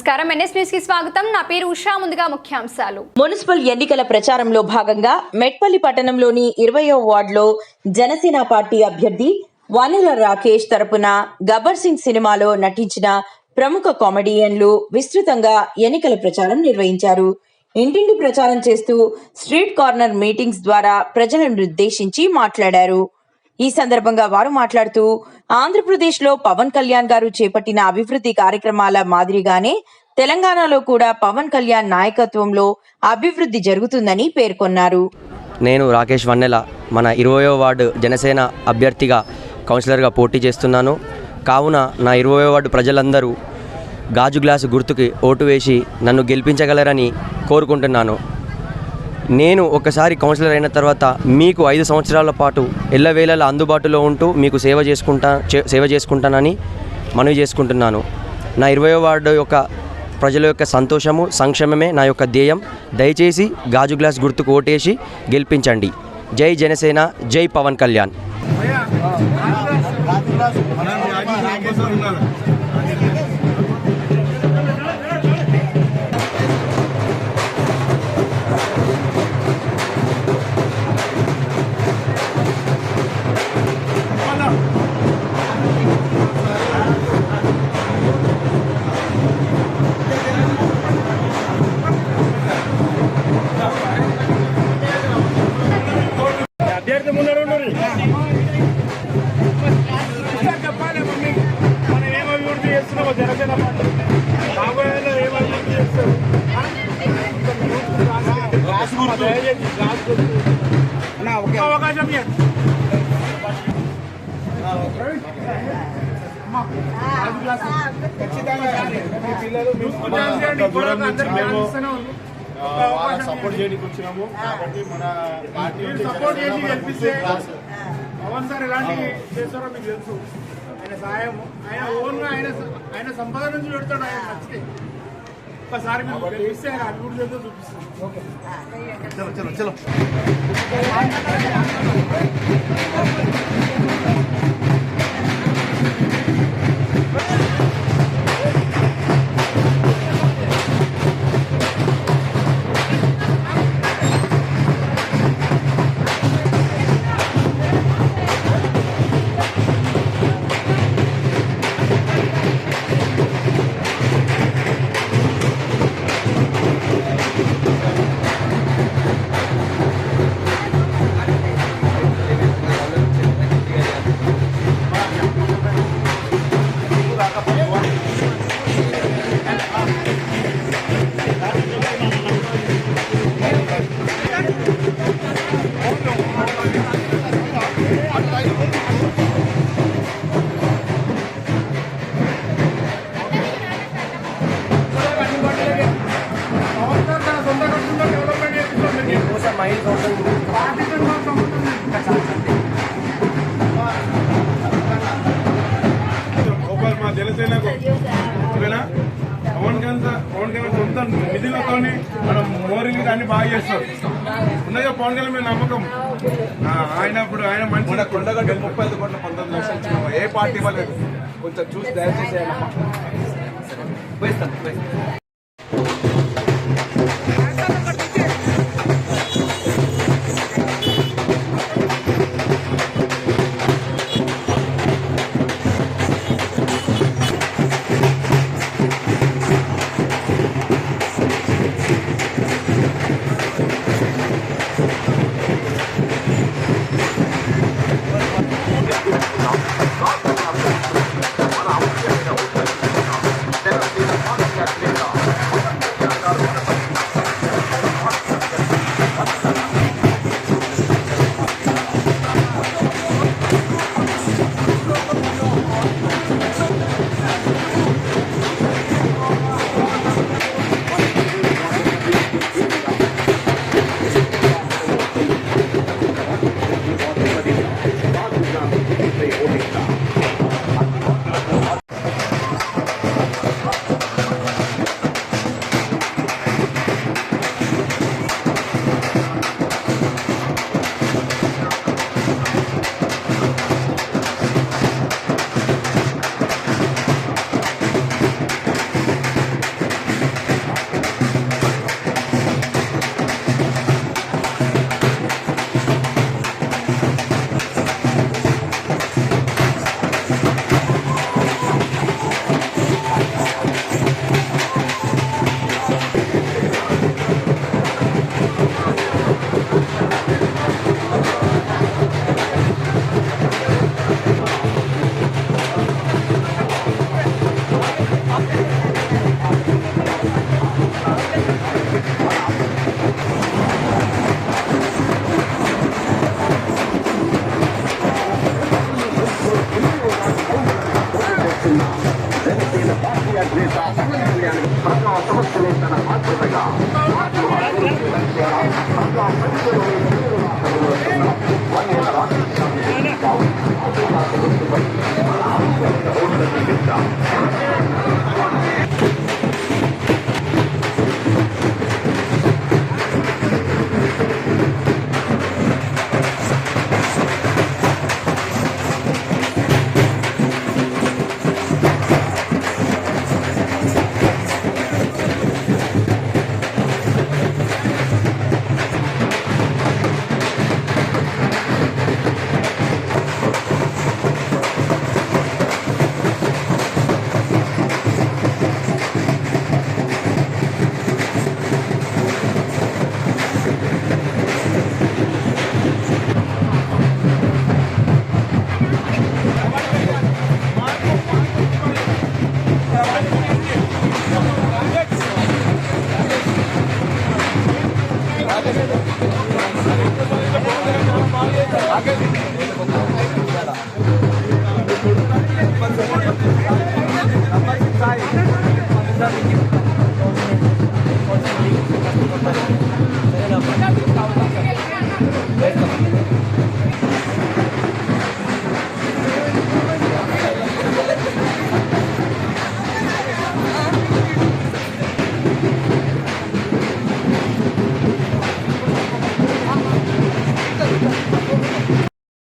నమస్కారం NS news కి స్వాగతం. నా పేరు ఉషా. ముందుగా ముఖ్యాంశాలు. మున్సిపల్ ఎన్నికల ప్రచారంలో భాగంగా మెట్పల్లి పట్టణంలోని 20వ వార్డులో జనసేన పార్టీ అభ్యర్థి వనెల రాకేష్ తరపున గబ్బర్ సింగ్ సినిమాలో నటించిన ప్రముఖ కామెడియన్లు విస్తృతంగా ఎన్నికల ప్రచారం నిర్వహించారు. ఇంటింటి ప్రచారం చేస్తూ స్ట్రీట్ కార్నర్ మీటింగ్స్ ద్వారా ప్రజలను ఉద్దేశించి మాట్లాడారు. ఈ సందర్భంగా వారు మాట్లాడుతూ ఆంధ్రప్రదేశ్లో పవన్ కళ్యాణ్ గారు చేపట్టిన అభివృద్ధి కార్యక్రమాల మాదిరిగానే తెలంగాణలో కూడా పవన్ కళ్యాణ్ నాయకత్వంలో అభివృద్ధి జరుగుతుందని పేర్కొన్నారు. నేను రాకేష్ వన్నెల మన 20వ వార్డు జనసేన అభ్యర్థిగా కౌన్సిలర్గా పోటీ చేస్తున్నాను. కావున నా 20వ వార్డు ప్రజలందరూ గాజు గ్లాసు గుర్తుకి ఓటు వేసి నన్ను గెలిపించగలరని కోరుకుంటున్నాను. నేను ఒకసారి కౌన్సిలర్ అయిన తర్వాత మీకు 5 సంవత్సరాల పాటు ఎల్లవేళలా అందుబాటులో ఉంటూ మీకు సేవ చేసుకుంటానని మనవి చేసుకుంటున్నాను. నా 20వ వార్డు యొక్క ప్రజల యొక్క సంతోషము సంక్షేమమే నా యొక్క ధ్యేయం. దయచేసి గాజు గ్లాస్ గుర్తుకు ఓటేసి గెలిపించండి. జై జనసేన, జై పవన్ కళ్యాణ్. అభ్యర్థి ముందర చెప్పాలి మమ్మీ, మనం ఏం అభివృద్ధి చేస్తున్నామో జనసేన పార్టీ రాబోయేలో ఏం అభివృద్ధి చేస్తారు. అవకాశం సపోర్ట్ చేయడానికి వచ్చినాము కాబట్టి మన పార్టీ సపోర్ట్ చేసి గెలిపిస్తే పవన్ సార్ ఎలాంటి చేస్తారో మీకు తెలుసు. ఆయన సాయం ఆయన ఓన్గా ఆయన సంపద నుంచి పెడతాడు. ఆయన నచ్చితే ఒక్కసారి మీకు గెలిపిస్తే ఆయన అభివృద్ధి చేస్తే చూపిస్తాం. చలో చలో మా జనసేనకు పవన్ కళ్యాణ్ సొంత నిధులతో మనం మోరింగ్ అన్ని బాగా చేస్తారు. ఉన్నదే పవన్ కళ్యాణ్ మీద నమ్మకం. ఆయన మంచి కొండగడ్డ 35 కోట్ల 19 లక్షలు ఏ పార్టీ వాళ్ళకి కొంచెం చూసి దయచేసి Gracias.